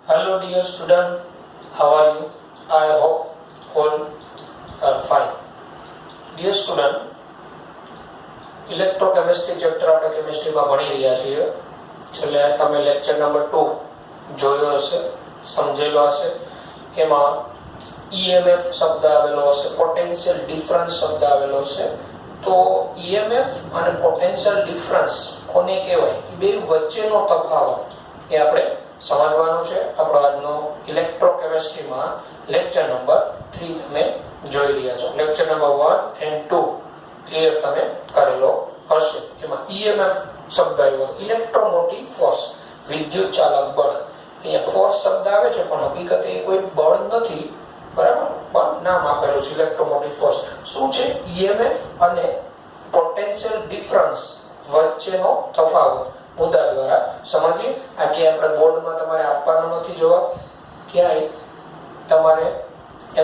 Hello dear student, how are you? I hope all are fine. Dear student, electrochemistry chapter આપણે કેમિસ્ટ્રીમાં ભણી રહ્યા છીએ. છેલ્લે તમે લેક્ચર નંબર 2 જોયો હશે, સમજેલો હશે. એમાં EMF શબ્દ આવેલો હશે, પોટેન્શિયલ ડિફરન્સ શબ્દ આવેલો છે. તો EMF અને પોટેન્શિયલ ડિફરન્સ કોને કહેવાય, એ બે વચ્ચેનો તફાવત એ આપણે સમજવાનું છે. આપણો આજનો ઇલેક્ટ્રોકેમિસ્ટ્રીમાં લેક્ચર નંબર 3 તમે જોઈ રહ્યા છો. લેક્ચર નંબર 1 and 2 ક્લિયર તમે કરેલો હશે. એમાં EMF શબ્દ આવ્યો, ઇલેક્ટ્રોમોટિવ ફોર્સ, વિદ્યુત ચાલક બળ. અહીંયા ફોર્સ શબ્દ આવે છે પણ હકીકતે એ કોઈ બળ નથી, બરાબર, પણ નામ આપેલું છે ઇલેક્ટ્રોમોટિવ ફોર્સ. શું છે? EMF અને પોટેન્શિયલ ડિફરન્સ વચ્ચેનો તફાવત મુદ્દા દ્વારા સમજીએ. આ કે આપણે બોર્ડમાં તમારે આપવાનો નથી જવાબ, ક્યાંય તમારે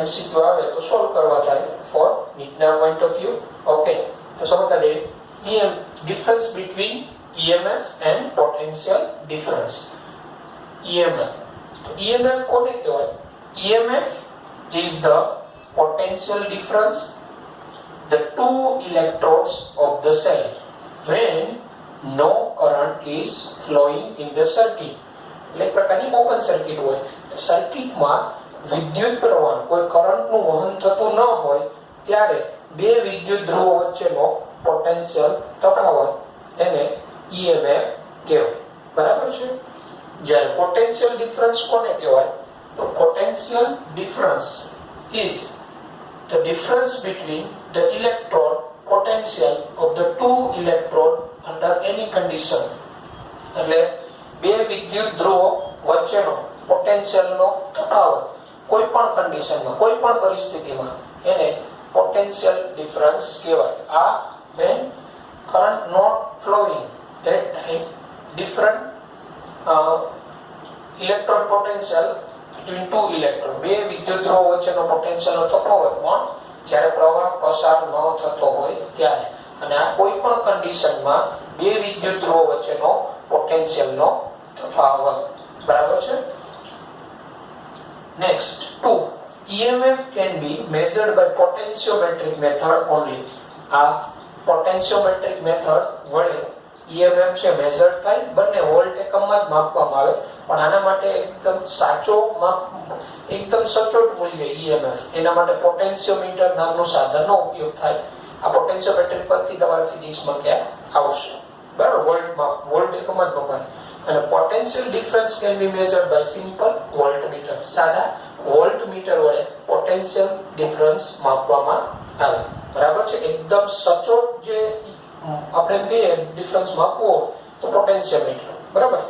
MCQ આવે તો સોલ્વ કરવા થાય ફોર નીટના પોઈન્ટ ઓફ વ્યૂ. ઓકે, તો સમજતા જઈએ. Difference between EMF and potential difference. EMF, EMF કોને કહેવાય? EMF is the potential difference the two electrodes of the cell when no current is flowing in the circuit. એટલે પ્રકારની open circuit હોય, સર્કિટમાં વિદ્યુત પ્રવાહ, કોઈ કરંટનું વહન થતું ન હોય ત્યારે બે વિદ્યુત ધ્રુવો વચ્ચેનો પોટેન્શિયલ તફાવત એને EMF કહેવાય. બરાબર છે? જ્યારે પોટેન્શિયલ ડિફરન્સ કોને કહેવાય? તો potential difference is the difference between the electrode potential of the two electrode under any condition. એટલે બે વિદ્યુત ધ્રુવો વચ્ચેનો પોટેન્શિયલનો તફાવત કોઈ પણ કન્ડિશનમાં, કોઈ પણ પરિસ્થિતિમાં એને પોટેન્શિયલ ડિફરન્સ કહેવાય. આ when current not flowing, that time different electron potential between two electron, બે વિદ્યુત ધ્રુવો વચ્ચેનો પોટેન્શિયલનો તફાવત પણ જ્યારે પ્રવાહ પસાર ન થતો હોય ત્યારે. અને આ કોઈ પણ કન્ડિશનમાં બે વિદ્યુત ધ્રુવો વચ્ચેનો પોટેન્શિયલનો તફાવત. બરાબર છે? Next 2, EMF can be measured by potentiometric method only. આ પોટેન્શિયોમેટ્રિક મેથડ વડે EMF છે મેઝર થાય, બંને વોલ્ટ એકમમાં જ માપવામાં આવે. પણ આના માટે એકદમ સાચો માપ, એકદમ સચોટ મૂલ્ય EMF, એના માટે પોટેન્શિયોમીટર નામનું સાધનનો ઉપયોગ થાય. આ પોટેન્શિયોમેટ્રિક પરથી તમારે ફિઝિક્સમાં ક્યાં આવશે, બરાબર? વોલ્ટમાં, વોલ્ટ એકમમાં જ મપાય. અને potential difference can be measured by simple voltmeter. સાદા વોલ્ટમીટર વડે પોટેન્શિયલ ડિફરન્સ માપવામાં આવે. બરાબર છે? એકદમ સચોટ જે આપણે કહીએ ડિફરન્સ માપવો તો પોટેન્શિયોમીટર. બરાબર?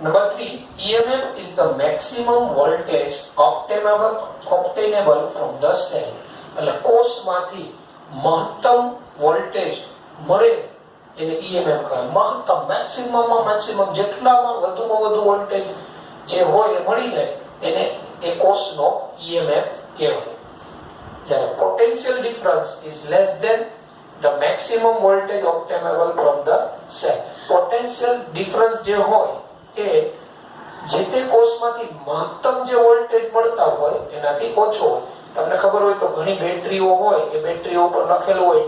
Number 3, EMF is the maximum voltage obtainable from the cell. એટલે કોષમાંથી મહત્તમ વોલ્ટેજ મળે એને EMF કહેવાય. મહત્તમ, મેક્સિમમમાં મેક્સિમમ, જેટલામાં વધુમાં વધુ વોલ્ટેજ જે હોય એ મળી જાય એને એ કોષનો EMF કહેવાય. જ્યારે potential difference is less than the maximum voltage obtainable from the cell. Potential difference જે હોય એ જે તે કોષમાંથી મહત્તમ જે વોલ્ટેજ મળતા હોય એનાથી ઓછો હોય. તમને ખબર હોય તો ઘણી બેટરીઓ હોય, એ બેટરીઓ પર લખેલું હોય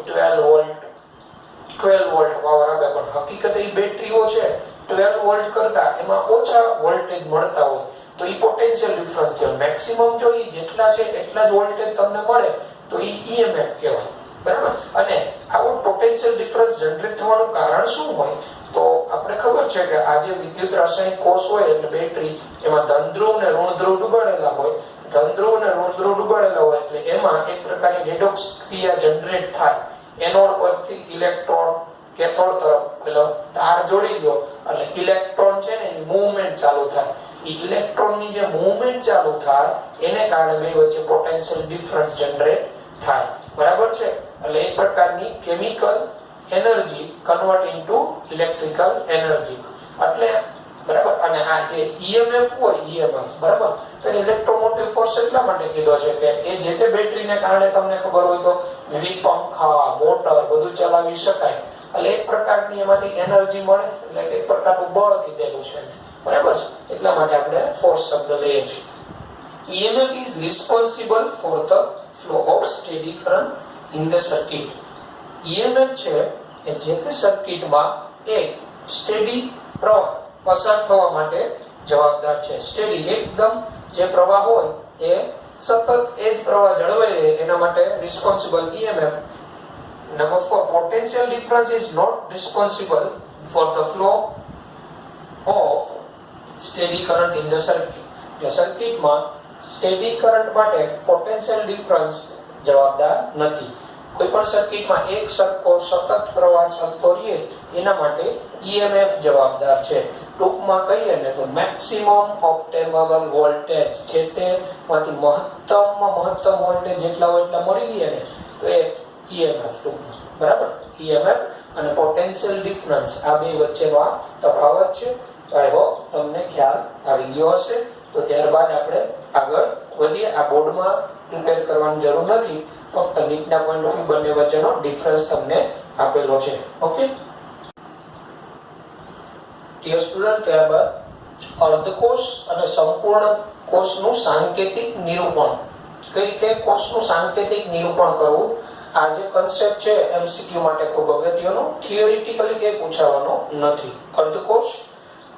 12 વોલ્ટ પાવર આપે, પણ હકીકતે એ બેટરીઓ છે 12 વોલ્ટ કરતા એમાં ઓછા વોલ્ટેજ મળતા હોય. તો એ પોટેન્શિયલ ડિફરન્સ છે. મેક્સિમમ જો એ જેટલા છે એટલા જ વોલ્ટેજ તમને મળે તો એ EMF કહેવાય. બરાબર? અને આવું પોટેન્શિયલ ડિફરન્સ જનરેટ થવાનું કારણ શું હોય? તો આપણે ખબર છે કે આ જે વિદ્યુત રાસાયણિક કોષ હોય એટલે બેટરી, એમાં ધન ધ્રુવ ને ઋણ ધ્રુવ ડૂબાડેલા હોય. ધન ધ્રુવ ને ઋણ ધ્રુવ ડૂબાડેલા હોય એટલે એમાં એક પ્રકારની રેડોક્સ ક્રિયા જનરેટ થાય. એનોડ પરથી ઇલેક્ટ્રોન કેથોડ તરફ પેલો તાર જોડી દો એટલે ઇલેક્ટ્રોન છે ને એની મૂવમેન્ટ ચાલુ થાય. ઇલેક્ટ્રોનની જે મૂવમેન્ટ ચાલુ થાય એને કારણે બે વચ્ચે પોટેન્શિયલ ડિફરન્સ જનરેટ થાય. બરાબર છે? એટલે એક પ્રકારની chemical energy convert into electrical energy. એટલે બરાબર. અને આ જે EMF હોય, EMF, બરાબર, તો ઇલેક્ટ્રોમોટિવ ફોર્સ એટલા માટે કીધો છે કે એ જે તે બેટરીને કારણે તમને ખબર હોય તો વિવિધ પંખા, મોટર બધું ચલાવી શકાય. એટલે એક પ્રકારની એમાંથી એનર્જી મળે, એટલે એક પ્રકારનું બળ કીધેલું છે. બરાબર છે, એટલા માટે આપણે ફોર્સ શબ્દ લઈએ છીએ. EMF is responsible for the flow of steady current in the circuit. EMF છે એ જે તે સર્કિટમાં એક સ્ટેડી પ્રવાહ પસાર થવા માટે જવાબદાર છે. સ્ટેડી એકદમ જે પ્રવાહ હોય એ સતત એ જ પ્રવાહ જળવાઈ રહે એના માટે responsible EMF. Number 4, potential difference is not responsible for the flow of steady current in the circuit. એટલે સર્કિટમાં સ્ટેડી કરંટ માટે પોટેન્શિયલ ડિફરન્સ જવાબદાર નથી. કોઈ પણ સર્કિટમાં એક સરખો સતત પ્રવાહ ચાલતો રહે એના માટે EMF જવાબદાર છે. ટૂંકમાં કહીએ ને તો મેક્સિમમ ઓબ્ટેનેબલ વોલ્ટેજ, જે તેમાંથી મહત્તમમાં મહત્તમ વોલ્ટેજ જેટલા હોય એટલા મળી રહે ને તો એ EMF ટૂંકમાં. બરાબર, EMF અને પોટેન્શિયલ ડિફરન્સ આ બે વચ્ચેનો આ તફાવત છે. આઈ હોપ તમને ખ્યાલ આવી ગયો હશે. તો ત્યારબાદ આપણે આગળ વધીએ. આ બોર્ડમાં પ્રિપેર કરવાની જરૂર નથી, ફક્ત નીટના પોઈન્ટ ઓફ વ્યૂ બંને વચ્ચેનો ડિફરન્સ તમને આપેલો છે. ઓકે ડિયર સ્ટુડન્ટ, ત્યારબાદ અર્ધકોષ અને સંપૂર્ણ કોષનું સાંકેતિક નિરૂપણ. કઈ રીતે કોષનું સાંકેતિક નિરૂપણ કરવું, આ જે કન્સેપ્ટ છે MCQ માટે ખૂબ અગત્યનો, થિયોરિટિકલી કે પૂછાવાનો નથી. અર્ધકોષ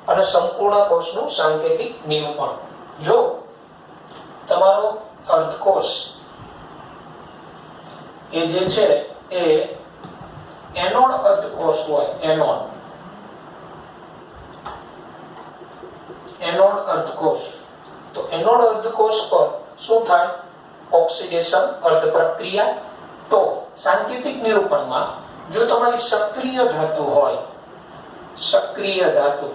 અને સંપૂર્ણ કોષનું સાંકેતિક નિરૂપણ. જો તમારો અર્ધકોષ એ જે છે એ એનોડ અર્ધકોષ હોય, એનોડ અર્ધકોષ, તો એનોડ અર્ધકોષ પર શું થાય? ઓક્સિડેશન, અર્ધ પ્રક્રિયા. તો સાંકેતિક નિરૂપણમાં જો તમારી સક્રિય ધાતુ હોય, સક્રિય ધાતુ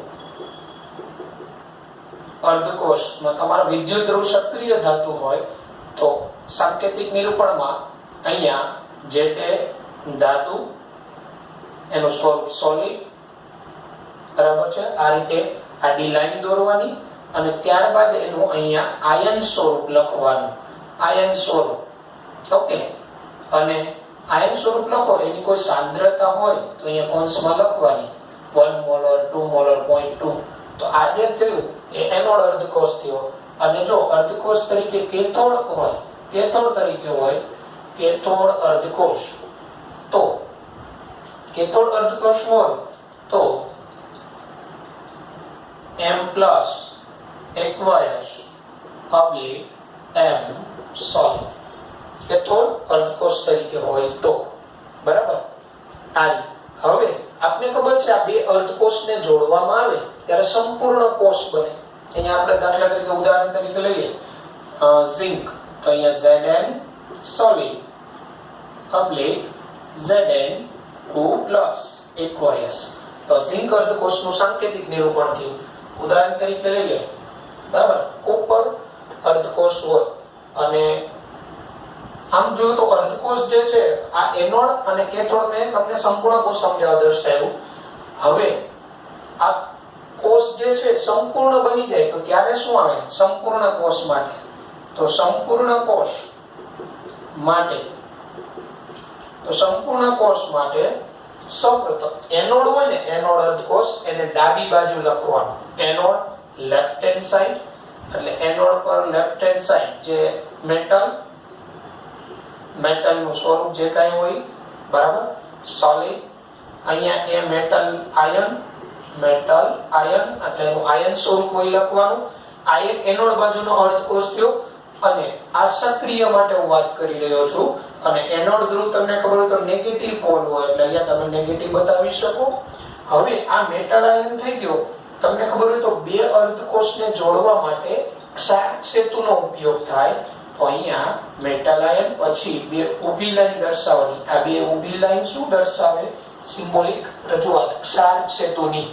અર્ધકોષમાં તમારો વિદ્યુત ધ્રુવ સક્રિય ધાતુ હોય તો સાંકેતિક નિરૂપણમાં અહીંયા જે તે ધાતુ એનું સ્વરૂપ સોલિડ, બરાબર છે, આ રીતે આડી લાઈન દોરવાની અને ત્યારબાદ એનું અહીંયા આયન સ્વરૂપ લખવાનું, આયન સ્વરૂપ. ઓકે, અને આયન સ્વરૂપ લખો, એની કોઈ સાંદ્રતા હોય તો અહીંયા કૌંસમાં લખવાની 1 મોલર, 2 મોલર, 0.2. તો આ જે થયું એ એનોડ અર્ધકોષ થયો. અને જો અર્ધકોષ તરીકે કેથોડ હોય, કેથોડ તરીકે હોય કેથોડ અર્ધકોષ, તો કેથોડ અર્ધકોષ હોય તો M+ aqueous / M solid, cathode અર્ધકોષ તરીકે હોય તો. બરાબર, આ હવે આપને ખબર છે આ બે અર્ધકોષને જોડવામાં આવે ત્યારે સંપૂર્ણ કોષ બને. અહીંયા આપણે દાખલા તરીકે ઉદાહરણ તરીકે લઈએ ઝિંક, તો અહીંયા Zn solid / Zn2+ aqueous. તો ઝિંક અર્ધકોષનું સાંકેતિક નિરૂપણ થયું. ઉદાહરણ તરીકે લઈએ, બરાબર, કોપર અર્ધકોષ હોય અને આમ જોયું તો અર્ધકોષ જે છે આ એનોડ અને કેથોડ મેં તમને સંપૂર્ણ કોષ સમજાવવા દર્શાવ્યું. હવે આ કોષ જે છે સંપૂર્ણ બની જાય તો ત્યારે શું આવે? સંપૂર્ણ કોષ માટે. તો સંપૂર્ણ કોષ માટે, તો સંપૂર્ણ કોષ માટે સૌપ્રથમ એનોડ હોય ને, એનોડ અર્ધકોષ, એને ડાબી બાજુ લખવાનું. એનોડ લેફ્ટ હેન્ડ સાઈડ, એટલે એનોડ પર લેફ્ટ હેન્ડ સાઈડ જે મેટલ નું સ્વરૂપ જે કાંઈ હોય, બરાબર, સોલિડ. અહીંયા એ મેટલ આયન એટલે એનું આયન સ્વરૂપ હોય લખવાનું. આયન એનોડ બાજુનો અર્ધકોષ થયો. અને આ સક્રિય માટે હું વાત કરી રહ્યો છું. અને એનોડ ધ્રુવ તમને ખબર હોય તો નેગેટિવ પોલ હોય, એટલે અહીંયા તમે નેગેટિવ બતાવી શકો. હવે આ મેટલ આયન થઈ ગયો. તમને ખબર હોય તો બે અર્ધકોષને જોડવા માટે ક્ષારક સેતુનો ઉપયોગ થાય. તો અહીંયા મેટલ આયન, પછી બે ઊભી લાઈન દર્શાવવાની. આ બે ઊભી લાઈન શું દર્શાવે? સિમ્બોલિક રજૂઆત ક્ષારક સેતુની.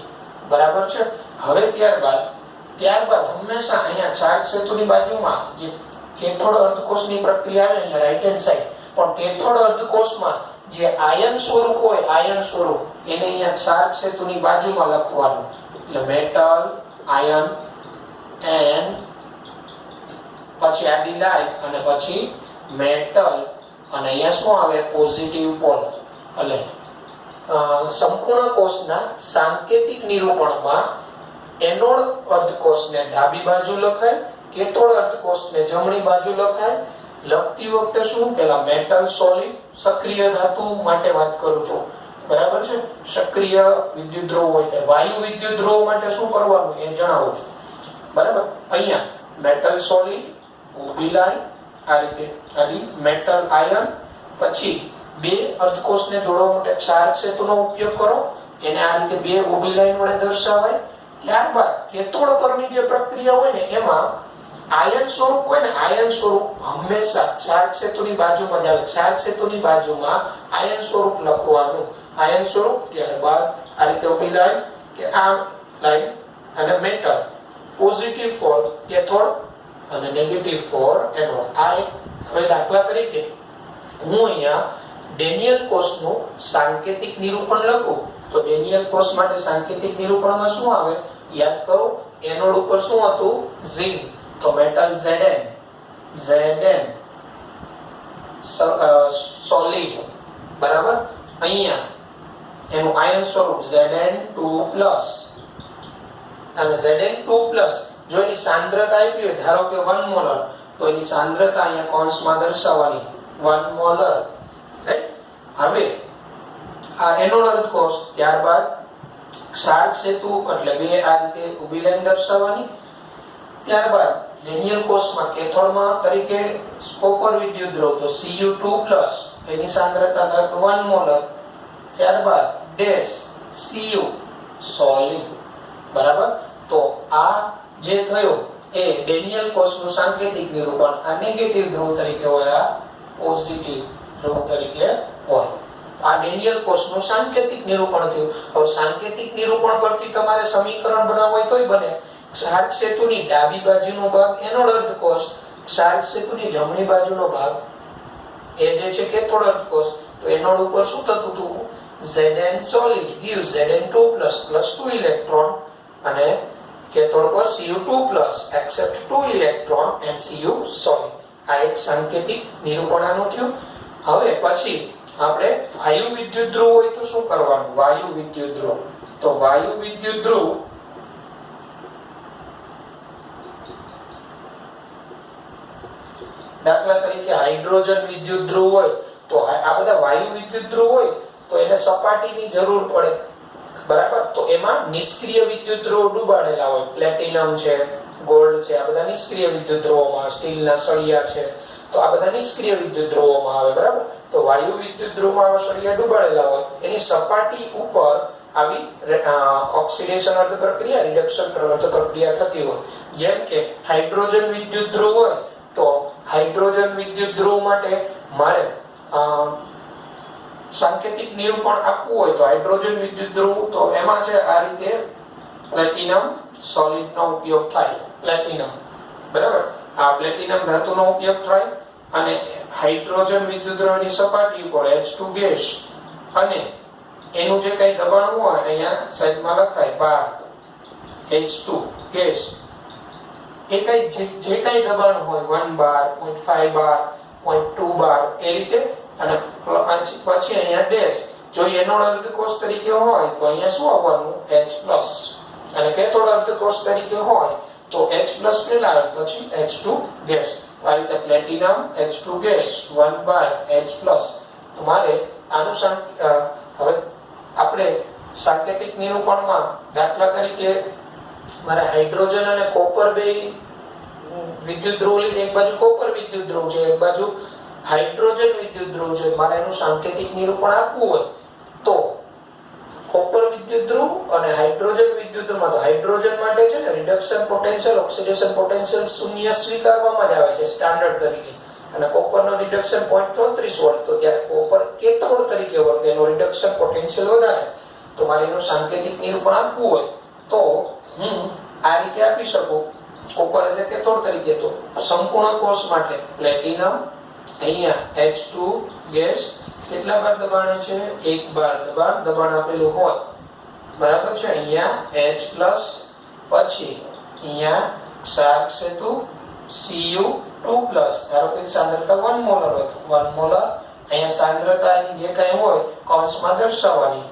બરાબર છે. હવે ત્યારબાદ હંમેશા અહીંયા ક્ષારક સેતુની બાજુમાં જે કેથોડ અર્ધકોષની પ્રક્રિયા આવે અહીંયા રાઈટ હેન્ડ સાઈડ, પણ કેથોડ અર્ધકોષમાં જે આયન સ્વરૂપ હોય, આયન સ્વરૂપ એને અહીંયા ક્ષારક સેતુની બાજુમાં લખવાનું. એટલે મેટલ આયન એન, પછી આડી લાઈન અને પછી મેટલ, અને અહીંયા શું આવે? Positive pole. એટલે સંપૂર્ણ કોષના સાંકેતિક નિરૂપણમાં એનોડ અર્ધકોષને ડાબી બાજુ લખાય, કેથોડ અર્ધકોષને જમણી બાજુ લખાય. લખતી વખતે શું પેલા મેટલ સોલિડ સક્રિય ધાતુ માટે વાત કરું છું, બરાબર છે. સક્રિય વિદ્યુત ધ્રુવ હોય તો વાયુ વિદ્યુત ધ્રુવ માટે શું કરવાનું એ જણાવું છું, બરાબર. અહીંયા મેટલ સોલિડ ઊભી લાઈન આ રીતે આની મેટલ આયન, પછી બે અર્ધકોષને જોડવા માટે ક્ષાર સેતુનો ઉપયોગ કરો, એને આ રીતે બે ઊભી લાઈન વડે દર્શાવાય. ત્યારબાદ કેથોડ પરની જે પ્રક્રિયા હોય ને એમાં આયન સ્વરૂપ હોય ને, આયન સ્વરૂપ હંમેશા ક્ષાર સેતુની બાજુમાં જ આવે. ક્ષાર સેતુની બાજુમાં આયન સ્વરૂપ લખવાનું, આયન સ્વરૂપ. ત્યારબાદ આ રીતે ઊભી લાઈન કે આ લાઈન અને મેટલ, પોઝિટિવ ફોર કેથોડ અને નેગેટિવ ફોર એનોડ. આ હવે દાખલા તરીકે હું અહીંયા ડેનિયલ કોષનું સાંકેતિક નિરૂપણ લખું તો ડેનિયલ કોષ માટે સાંકેતિક નિરૂપણમાં શું આવે યાદ કરો. એનોડ ઉપર શું હતું? ઝિંક. તો મેટલ Zn સોલિડ, બરાબર. અહીંયા એનું આયન સ્વરૂપ Zn2+ અને Zn2+. જો એની સાંદ્રતા આપી હોય ધારો કે 1 મોલર, તો એની સાંદ્રતા અહીંયા કૌંસમાં દર્શાવવાની 1 મોલર. હવે આ એનોડ અર્ધકોષ, ત્યારબાદ ક્ષાર સેતુ એટલે બે આ રીતે ઊભી લાઈન દર્શાવવાની. ત્યારબાદ ડેનિયલ કોષમાં કેથોડમાં તરીકે કોપર વિદ્યુત ધ્રુવ તો Cu2+, એની સાંદ્રતા 1 મોલર. ત્યારબાદ ડેશ Cu સોલિડ, બરાબર. તો આ જે થયો એ ડેનિયલ કોષનું સાંકેતિક નિરૂપણ. આ નેગેટિવ ધ્રુવ તરીકે હોય, આ પોઝિટિવ ધ્રુવ તરીકે હોય. આ ડેનિયલ કોષનું સાંકેતિક નિરૂપણ થયું. હવે સાંકેતિક નિરૂપણ પરથી તમારે સમીકરણ બનાવવું હોય તોય બને. ક્ષાર સેતુની ડાબી બાજુનો ભાગ એનોડ અર્ધકોષ, ક્ષાર સેતુની જમણી બાજુનો ભાગ એ જે છે કેથોડ અર્ધકોષ. તો એનોડ ઉપર શું થતું હતું? Zn solid gives Zn2+ +2 electron અને કેથોડ પર Cu2+ accept 2 electron and Cu solid. આ એક સાંકેતિક નિરૂપણ આનું થયું. હવે પછી આપણે વાયુ વિદ્યુત ધ્રુવ હોય તો શું કરવાનું? વાયુ વિદ્યુત ધ્રુવ. તો વાયુ વિદ્યુત ધ્રુવ દાખલા તરીકે હાઇડ્રોજન વિદ્યુત ધ્રુવ હોય તો આ બધા વાયુ વિદ્યુત ધ્રુવ હોય તો એને સપાટીની જરૂર પડે, બરાબર. તો એમાં નિષ્ક્રિય વિદ્યુત ધ્રુવ ડૂબાડેલા હોય. પ્લેટિનમ છે, ગોલ્ડ છે, આ બધા નિષ્ક્રિય વિદ્યુત ધ્રુવોમાં, સ્ટીલના સળિયા છે, તો આ બધા નિષ્ક્રિય વિદ્યુત ધ્રુવોમાં આવે, બરાબર. તો વાયુ વિદ્યુત ધ્રુવમાં આવા સળિયા ડૂબાડેલા હોય, એની સપાટી ઉપર આવી ઓક્સિડેશન અર્ધ પ્રક્રિયા, રિડક્શન અર્ધ પ્રક્રિયા થતી હોય. જેમ કે હાઇડ્રોજન વિદ્યુત ધ્રુવ હોય તો હાઇડ્રોજન વિદ્યુત ધ્રુવ માટે મારે સાંકેતિક નિરૂપણ આપવું હોય તો હાઇડ્રોજન વિદ્યુત ધ્રુવ તો એમાં છે આ રીતે પ્લેટિનમ સોલિડનો ઉપયોગ થાય. પ્લેટિનમ, બરાબર. આ પ્લેટિનમ ધાતુનો ઉપયોગ થાય અને હાઇડ્રોજન વિદ્યુત ધ્રુવની સપાટી ઉપર H2 ગેસ અને એનું જે કઈ દબાણ હોય અહીંયા સાઈડમાં લખાય 12 H2 ગેસ. એ કઈ જે કઈ દબાણ હોય 1 બાર, 0.5 બાર, 0.2 બાર એ રીતે. અને પછી અહીંયા ડેશ. જો એનોડ અર્ધકોષ તરીકે હોય તો અહીંયા શું આવવાનું? H+ અને કેથોડ અર્ધકોષ તરીકે હોય તો H+ પેલા પછી H2 ગેસ. આ રીતે પ્લેટિનમ H2 ગેસ 1 બાર H+. તો મારે આનું હવે આપણે સાંકેતિક નિરૂપણમાં દાખલા તરીકે મારે હાઇડ્રોજન અને કોપર બે વિદ્યુત ધ્રુવ લીધે, એક બાજુ કોપર વિદ્યુત ધ્રુવ છે, એક બાજુ હાઇડ્રોજન વિદ્યુત ધ્રુવ છે. મારે એનું સાંકેતિક નિરૂપણ આપવું હોય તો કોપર વિદ્યુત ધ્રુવ અને હાઇડ્રોજન વિદ્યુત ધ્રુવમાં તો હાઇડ્રોજન માટે છે ને રિડક્શન પોટેન્શિયલ, ઓક્સિડેશન પોટેન્શિયલ શૂન્ય સ્વીકારવામાં જ આવે છે સ્ટાન્ડર્ડ તરીકે. અને કોપરનો રિડક્શન 0.34 વોલ્ટ, તો ત્યારે કોપર કેથોડ તરીકે વર્તે, એનો રિડક્શન પોટેન્શિયલ વધારે. તો મારે એનું સાંકેતિક નિરૂપણ આપવું હોય તો હું આ રીતે આપી શકું. કોપર હશે કેથોડ તરીકે. તો સંપૂર્ણ કોષ માટે પ્લેટિનમ અહીંયા H2 ગેસ કેટલા બાર દબાણે છે? 1 બાર દબાણ આપેલું હોય, બરાબર છે. અહીંયા H+, પછી અહીંયા ક્ષાર સેતુ Cu2+, ધારો કે સાંદ્રતા 1 મોલર હતું, 1 મોલર. અહીંયા સાંદ્રતા એની જે કઈ હોય કૌંસમાં દર્શાવવાની,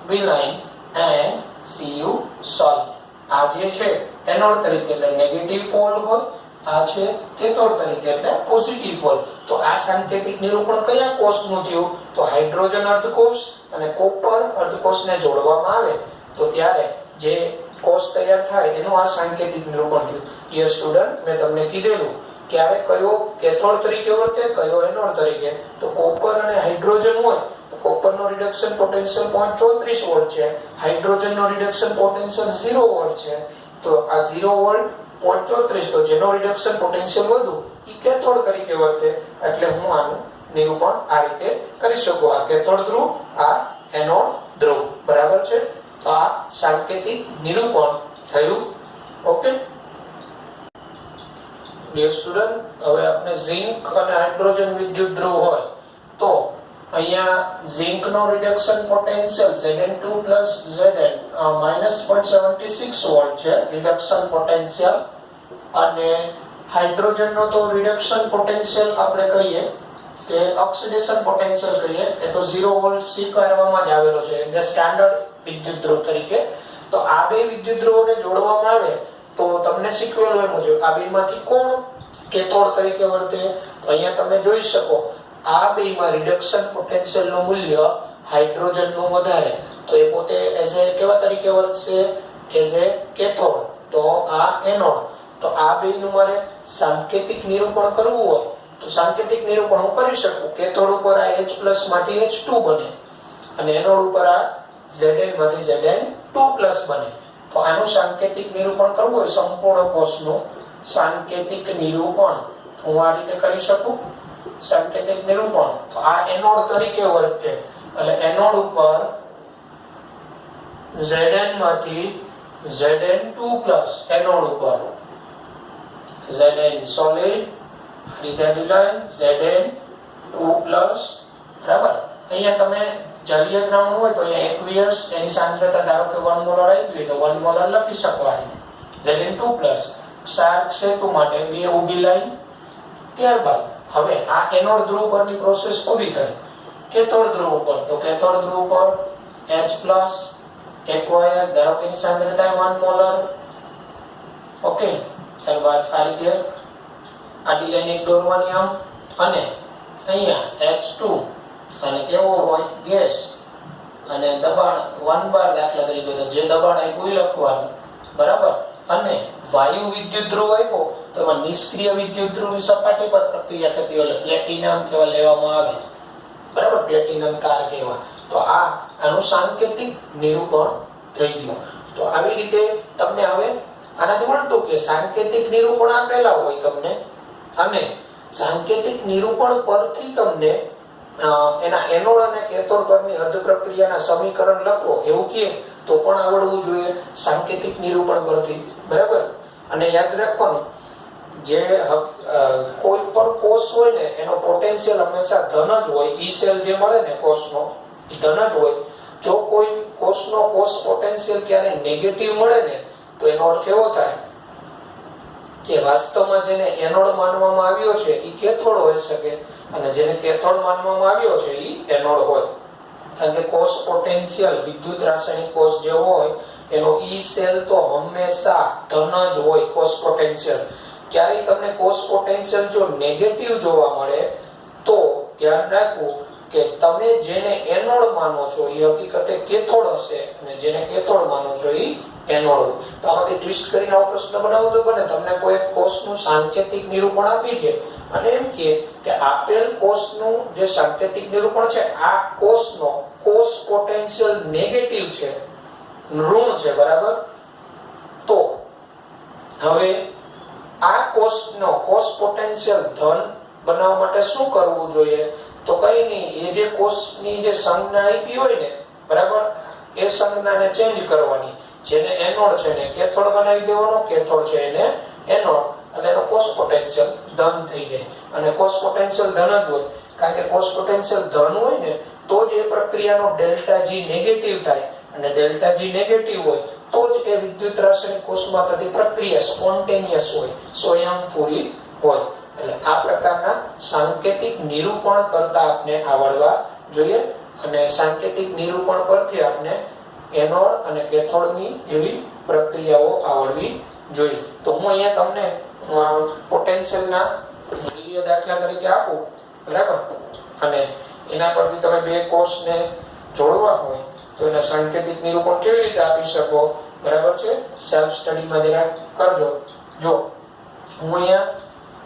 B line and Cu solid. આ જે છે એનોડ તરીકે એટલે નેગેટિવ પોલ હોય, આ છે કેથોડ તરીકે એટલે પોઝિટિવ પોલ. તો આ સાંકેતિક નિરૂપણ કયા કોષનું થયું? તો હાઇડ્રોજન અર્ધકોષ અને કોપર અર્ધકોષને જોડવામાં આવે તો ત્યારે જે કોષ તૈયાર થાય એનું આ સાંકેતિક નિરૂપણ થયું. યસ સ્ટુડન્ટ, મેં તમને કીધેલું ક્યારે કયો કેથોડ તરીકે વર્તે, કયો એનોડ તરીકે. તો કોપર અને હાઇડ્રોજન હોય તો કોપરનો રિડક્શન પોટેન્શિયલ 0.34 વોલ્ટ છે, હાઇડ્રોજનનો રિડક્શન પોટેન્શિયલ 0 વોલ્ટ છે. તો આ 0 વોલ્ટ 0.34, તો જેનો રિડક્શન પોટેન્શિયલ વધુ એ કેથોડ તરીકે વર્તે. એટલે હું આનું નિરૂપણ આ રીતે કરી શકું. આ કેથોડ ધ્રુવ, આ એનોડ ધ્રુવ. બરાબર છે? તો આ સાંકેતિક નિરૂપણ થયું. ઓકે ડિયર સ્ટુડન્ટ, હવે આપણે ઝિંક અને હાઇડ્રોજન વિદ્યુત ધ્રુવ હોય તો અહીંયા ઝિંકનો reduction potential Zn2 Zn -0.76 volt છે રિડક્શન પોટેન્શિયલ, અને હાઇડ્રોજનનો તો રિડક્શન પોટેન્શિયલ આપણે કહીએ કે ઓક્સિડેશન પોટેન્શિયલ કહીએ એ તો 0 વોલ્ટ સ્વીકારવામાં જ આવેલો છે જે સ્ટાન્ડર્ડ વિદ્યુત ધ્રુવ તરીકે. તો આ બે વિદ્યુત ધ્રુવોને જોડવામાં આવે તો તમને શીખવેલું હોય મુજબ આ બેમાંથી કોણ કેથોડ તરીકે વર્તે? તો અહીંયા તમે જોઈ શકો આ બેમાં રિડક્શન પોટેન્શિયલ નું મૂલ્ય હાઇડ્રોજન નું વધારે, તો એ પોતે એઝ એ કેવા તરીકે વર્તશે? As a cathode. તો આ એનોડ. તો આ બેનું મારે સાંકેતિક નિરૂપણ કરવું હોય તો સાંકેતિક નિરૂપણ હું કરી શકું. કેથોડ ઉપર આ H+ માંથી H2 બને અને એનોડ ઉપર આ Zn માંથી Zn2+ બને. તો આનું સાંકેતિક નિરૂપણ કરવું હોય સંપૂર્ણ કોષનું સાંકેતિક નિરૂપણ હું આ રીતે કરી શકું. સાંકેતિક નિરૂપણ તો આ એનોડ તરીકે વર્તે એટલે એનોડ ઉપર Zn માંથી Zn2+ એનોડ ઉપર Zn સોલિડ રીતે લાઈન Zn2+. બરાબર? અહીંયા તમે જલીય દ્રાવણ હોય તો અહીંયા એક્વિયસ એની સાંદ્રતા ધારો કે 1 મોલર આવી હોય તો 1 મોલર લખી શકો આ રીતે Zn2+. ક્ષાર સેતુ માટે બે ઊભી લાઈન. ત્યારબાદ હવે આ એનોડ ધ્રુવ પરની પ્રોસેસ પૂરી થઈ. કેથોડ ધ્રુવ ઉપર તો કેથોડ ધ્રુવ પર H+ એક્વાયસ ધારો કે એની સાંદ્રતા 1 મોલર. ઓકે, ત્યારબાદ આ રીતે આડી લાઈન એક દોરવાની આમ, અને અહીંયા H2 અને કેવો હોય ગેસ અને દબાણ 1 બાર દાખલા તરીકે તો જે દબાણ આપ્યું એ લખવાનું. બરાબર? અને વાયુ વિદ્યુત ધ્રુવ આપ્યો તો એમાં નિષ્ક્રિય વિદ્યુત ધ્રુવ સપાટી પર પ્રક્રિયા થતી હોય પ્લેટિનમ કેવા લેવામાં આવે. બરાબર? પ્લેટિનમ તાર કેવા. તો આ આનું સાંકેતિક નિરૂપણ થઈ ગયું. તો આવી રીતે તમને હવે આનાથી ઉલટું કે સાંકેતિક નિરૂપણ આપેલા હોય તમને અને સાંકેતિક નિરૂપણ પરથી તમને એના એનોડ અને કેથોડ પરની અર્ધ પ્રક્રિયાના સમીકરણ લખો એવું કે તો પણ આવડવું જોઈએ સાંકેતિક નિરૂપણ પરથી. બરાબર? અને યાદ રાખવાનું જે કોઈ પણ કોષ હોય ને એનો પોટેન્શિયલ હંમેશા ધન જ હોય. ઈ સેલ જે મળે ને કોષનો એ ધન જ હોય. જો કોઈ કોષનો કોષ પોટેન્શિયલ ક્યારે નેગેટિવ મળે ને તો એનો અર્થ એવો થાય કે વાસ્તવમાં જેને એનોડ માનવામાં આવ્યો છે એ કેથોડ હોઈ શકે અને જેને કેથોડ માનવામાં આવ્યો છે એ એનોડ હોય. કારણ કે કોષ પોટેન્શિયલ વિદ્યુત રાસાયણિક કોષ જે હોય એનો ઈ સેલ તો હંમેશા ધન જ હોય. કોષ પોટેન્શિયલ ક્યારેય તમને કોષ પોટેન્શિયલ જો નેગેટિવ જોવા મળે તો ધ્યાન રાખવું કે તમે જેને એનોડ માનો છો એ હકીકતે કેથોડ હશે અને જેને કેથોડ માનો છો એ એનોડ. તો આમાંથી ટ્વિસ્ટ કરીને આવો પ્રશ્ન બનાવો તો બને તમને કોઈ કોષનું સાંકેતિક નિરૂપણ આપી દે અને એમ કે આપેલ કોષનું જે સાંકેતિક નિરૂપણ છે આ કોષનો કોષ પોટેન્શિયલ નેગેટિવ છે, ઋણ છે. બરાબર? તો હવે આ કોષનો કોષ પોટેન્શિયલ ધન બનાવવા માટે શું કરવું જોઈએ? તો કઈ નહીં, એ જે કોષની જે સંજ્ઞા આપી હોય ને, બરાબર, એ સંજ્ઞાને ચેન્જ કરવાની. જેને એનોડ છે ને કેથોડ બનાવી દેવાનો, કેથોડ છે એને એનોડ, અને એનો કોષ પોટેન્શિયલ ધન થઈ જાય. અને કોષ પોટેન્શિયલ ધન જ હોય કારણ કે કોષ પોટેન્શિયલ ધન હોય ને તો જ એ પ્રક્રિયાનો ડેલ્ટા જી નેગેટિવ થાય અને ડેલ્ટા જી નેગેટિવ હોય તો જ એ વિદ્યુત રાસાયણિક કોષમાં થતી પ્રક્રિયા સ્પોન્ટેનિયસ હોય, સ્વયંસ્ફુરિત હોય. એટલે આ પ્રકારના સાંકેતિક નિરૂપણ કરતા આપણે આવડવા જોઈએ અને સાંકેતિક નિરૂપણ પરથી આપણે એનોડ અને કેથોડની એવી પ્રક્રિયાઓ આવડવી જોઈએ. તો હું અહીંયા તમને પોટેન્શિયલના મૂલ્ય દાખલા તરીકે આપું, બરાબર, અને એના પરથી તમે બે કોષને જોડવા હોય તો એના સાંકેતિક નિરૂપણ કેવી રીતે આપી શકો, બરાબર છે, સેલ્ફ સ્ટડીમાં જરા કરજો. જો હું અહીંયા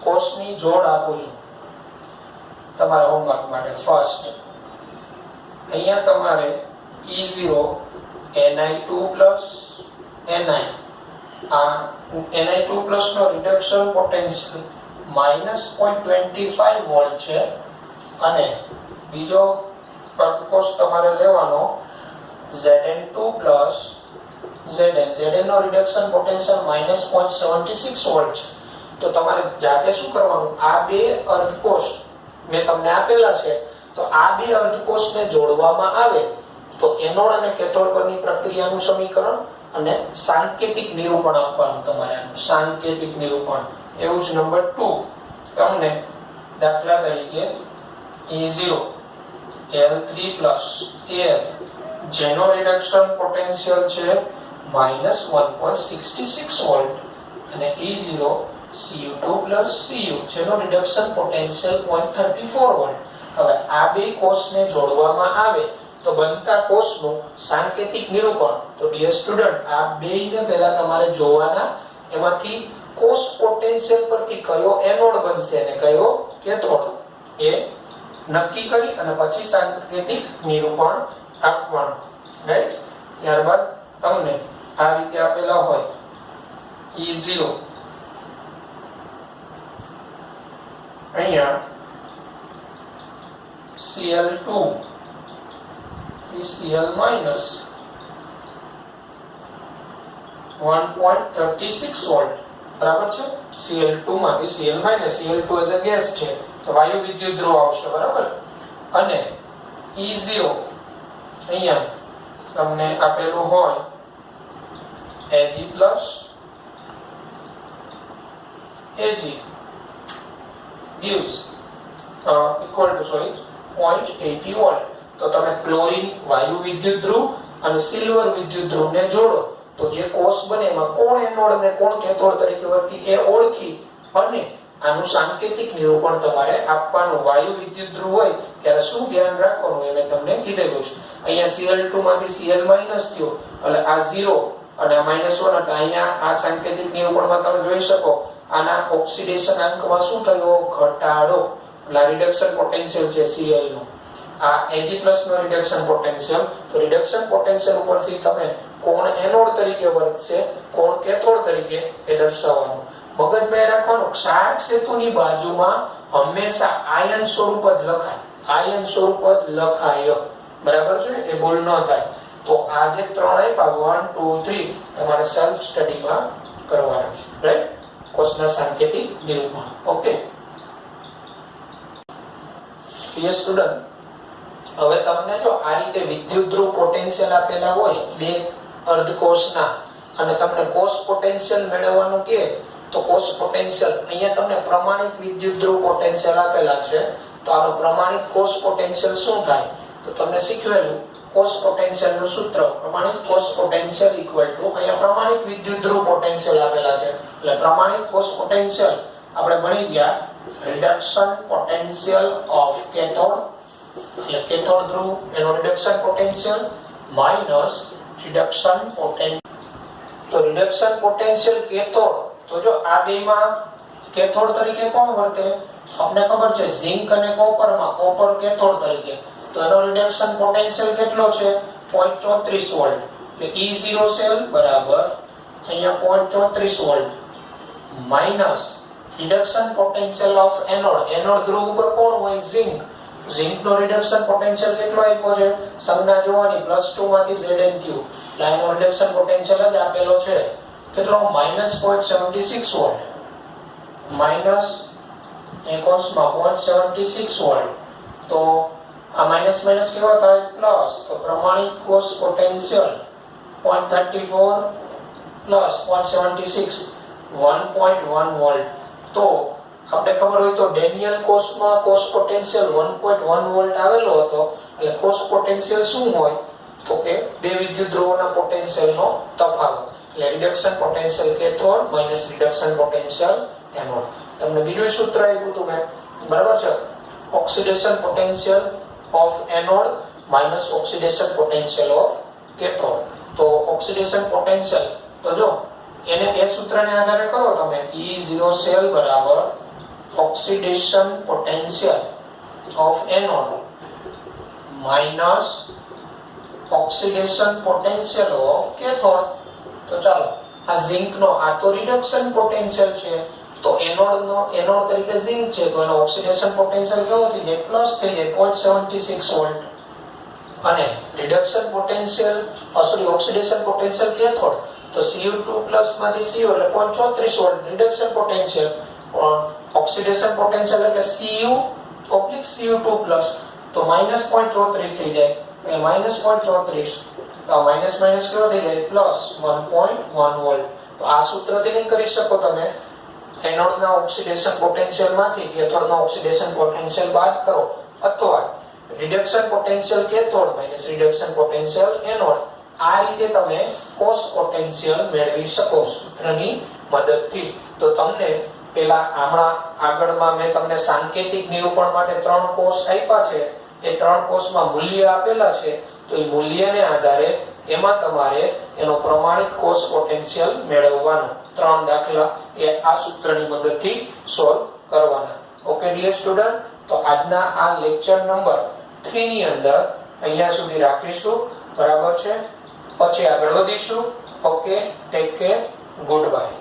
કોષની જોડ આપું છું તમારા હોમવર્ક માટે. ફર્સ્ટ અહીંયા તમારે E0 Ni2 Ni, આ Ni2 નો રિડક્શન પોટેન્શિયલ -0.25 વોલ્ટ છે અને બીજો અર્ધકોષ તમારે લેવાનો Zn2 Zn નો રિડક્શન પોટેન્શિયલ -0.76 વોલ્ટ છે. તો તમારે જાતે શું કરવાનું, આ બે અર્ધકોષ મેં તમને આપેલા છે, તો આ બે અર્ધકોષને જોડવામાં આવે તો એનોડ અને કેથોડ પરની પ્રક્રિયાનું સમીકરણ અને સાંકેતિક નિરૂપણ આપવાનું તમારે. આનું સાંકેતિક નિરૂપણ. એવું જ નંબર 2 તમને દાખલા તરીકે E0 L3 Al જેનો રિડક્શન પોટેન્શિયલ છે -1.66 વોલ્ટ અને E0 Cu2 Cu જેનો રિડક્શન પોટેન્શિયલ 0.34 વોલ્ટ. હવે આ બે કોષને જોડવામાં આવે તો બનતા કોષનું સાંકેતિક નિરૂપણ. તો ડિયર સ્ટુડન્ટ, આ બેયને પહેલા તમારે જોવાના, એમાંથી કોષ પોટેન્શિયલ પરથી કયો એનોડ બનશે અને કયો કેથોડ એ નક્કી કરી અને પછી સાંકેતિક નિરૂપણ આપવાનું, રાઈટ. ત્યારબાદ તમને આ રીતે આપેલા હોય E0 અહીંયા Cl2 Cl minus 1.36 વોલ્ટ, બરાબર છે. Cl2 માંથી Cl minus, Cl2 as a gas છે તો વાયુ વિદ્યુત ધ્રુવ આવશે, બરાબર. અને E0 અહીંયા તમને આપેલું હોય Ag gives equal to 0.80 volt. તો તમે ક્લોરીન વાયુ વિદ્યુત ધ્રુવ અને સિલ્વર વિદ્યુત ધ્રુવને જોડો તો જે કોષ બને એમાં કોણ એનોડ અને કોણ કેથોડ તરીકે વર્તી એ ઓળખી અને આનું સાંકેતિક નિરૂપણ તમારે આપવાનું. વાયુ વિદ્યુત ધ્રુવ હોય ત્યારે શું ધ્યાન રાખવાનું એ મેં તમને કીધેલું છે. અહીંયા Cl2 માંથી Cl માઈનસ થયો એટલે આ 0 અને આ -1 એટલે અહીંયા આ સાંકેતિક નિરૂપણમાં તમે જોઈ શકો આના ઓક્સિડેશન આંકમાં શું થયો, ઘટાડો. એટલે રિડક્શન પોટેન્શિયલ છે Cl નું. આ Ag+ નો રિડક્શન પોટેન્શિયલ. તો રિડક્શન પોટેન્શિયલ ઉપરથી તમે કોણ એનોડ તરીકે વર્તશે, કોણ કેથોડ તરીકે એ દર્શાવવાનું. મગજમાં રાખવાનું, ક્ષાર સેતુની બાજુમાં હંમેશા આયન સ્વરૂપ જ લખાય, આયન સ્વરૂપ જ લખાય, બરાબર છે, એ ભૂલ ન થાય. તો આ જે ત્રણ આપ્યા 1 2 3 તમારે સેલ્ફ સ્ટડીમાં કરવાના છે, રાઈટ. કોષના સાંકેતિક નિરૂપણ. ઓકે ડિયર સ્ટુડન્ટ, હવે તમને જો આ રીતે વિદ્યુત ધ્રુવ પોટેન્શિયલ આપેલા હોય બે અર્ધકોષના અને તમને કોષ પોટેન્શિયલ મેળવવાનું કહે તો કોષ પોટેન્શિયલ અહીંયા તમને પ્રમાણિત વિદ્યુત ધ્રુવ પોટેન્શિયલ આપેલા છે. તો આનો પ્રમાણિત કોષ પોટેન્શિયલ શું થાય તો તમને શીખવેલું કોષ પોટેન્શિયલ નું સૂત્ર. પ્રમાણિત કોષ પોટેન્શિયલ ઇક્વલ ટુ અહીંયા પ્રમાણિત વિદ્યુત ધ્રુવ પોટેન્શિયલ આપેલા છે એટલે પ્રમાણિત કોષ પોટેન્શિયલ આપણે ભણી ગયા રિડક્શન પોટેન્શિયલ ઓફ કેથોડ એટલે કેથોડ ધ્રુવ એનો reduction potential minus reduction potential. તો રિડક્શન પોટેન્શિયલ કેથોડ, તો જો આ બેમાં કેથોડ તરીકે કોણ વર્તે આપણે ખબર છે ઝિંક અને કોપરમાં, કોપર કેથોડ તરીકે. તો એનો રિડક્શન પોટેન્શિયલ કેટલો છે 0.34 વોલ્ટ. એટલે E0 સેલ બરાબર અહીંયા 0.34 volt minus reduction potential of anode. Anode ધ્રુવ ઉપર કોણ હોય ઝિંક. ઝિંક નો રિડક્શન પોટેન્શિયલ કેટલો આપ્યો છે સંજ્ઞા જોવાની +2 માંથી Zn થયું એટલે એનો રિડક્શન પોટેન્શિયલ જ આપેલો છે કેટલો -0.76 વોલ્ટ માઈનસ એકમમાં 0.76 વોલ્ટ. તો આ માઈનસ માઈનસ કેવા થાય પ્લસ. તો પ્રમાણિત કોષ પોટેન્શિયલ 0.34 પ્લસ 0.76 1.1 વોલ્ટ. તો આપણે ખબર હોય તો ડેનિયલ કોષમાં કોષ પોટેન્શિયલ 1.1 વોલ્ટ આવેલો હતો એટલે કોષ પોટેન્શિયલ શું હોય તો કે બે વિદ્યુત ધ્રુવોના પોટેન્શિયલનો તફાવત એટલે reduction potential cathode minus reduction potential anode. તમને બીજું સૂત્ર આપ્યું હતું મેં, બરાબર છે, oxidation potential of anode minus oxidation potential of cathode. તો ઓક્સિડેશન પોટેન્શિયલ તો જો એને એ સૂત્રને આધારે કરો તમે, E0 સેલ બરાબર oxidation potential of anode minus oxidation potential of cathode. તો ચાલો આ ઝિંક નો આ તો રિડક્શન પોટેન્શિયલ છે, તો એનોડ તરીકે ઝિંક છે, તો એનો ઓક્સિડેશન પોટેન્શિયલ કેવો થઈ જાય? પ્લસ થઈ જાય 0.76 વોલ્ટ. અને reduction potential oxidation potential cathode તો Cu2+ માંથી Cu એટલે 0.34 volt reduction potential. Oxidation potential એટલે Cu/Cu2+ તો -0.34 થઈ જાય, એ -0.34. તો આ માઈનસ માઈનસ કેવો થઈ જાય? +1.1 વોલ્ટ. તો આ સૂત્રથી લિંક કરી શકો તમે. એનોડના ઓક્સિડેશન પોટેન્શિયલ માંથી કેથોડના ઓક્સિડેશન પોટેન્શિયલ બાદ કરો, અથવા reduction potential cathode minus reduction potential anode. આ રીતે તમે કોસ પોટેન્શિયલ મેળવી શકો સૂત્રની મદદથી. તો તમને પેલા હમણાં આગળમાં મેં તમને સાંકેતિક નિરૂપણ માટે 3 કોષ આપ્યા છે, એ 3 કોષમાં મૂલ્ય આપેલા છે. તો એ મૂલ્યને આધારે એમાં તમારે એનો પ્રમાણિત કોષ પોટેન્શિયલ મેળવવાનો. 3 દાખલા એ આ સૂત્રની મદદથી સોલ્વ કરવાના. ઓકે ડિયર સ્ટુડન્ટ, તો આજના આ લેક્ચર નંબર 3 ની અંદર અહીંયા સુધી રાખીશું, બરાબર છે? પછી આગળ વધીશું. Okay, take care, good bye.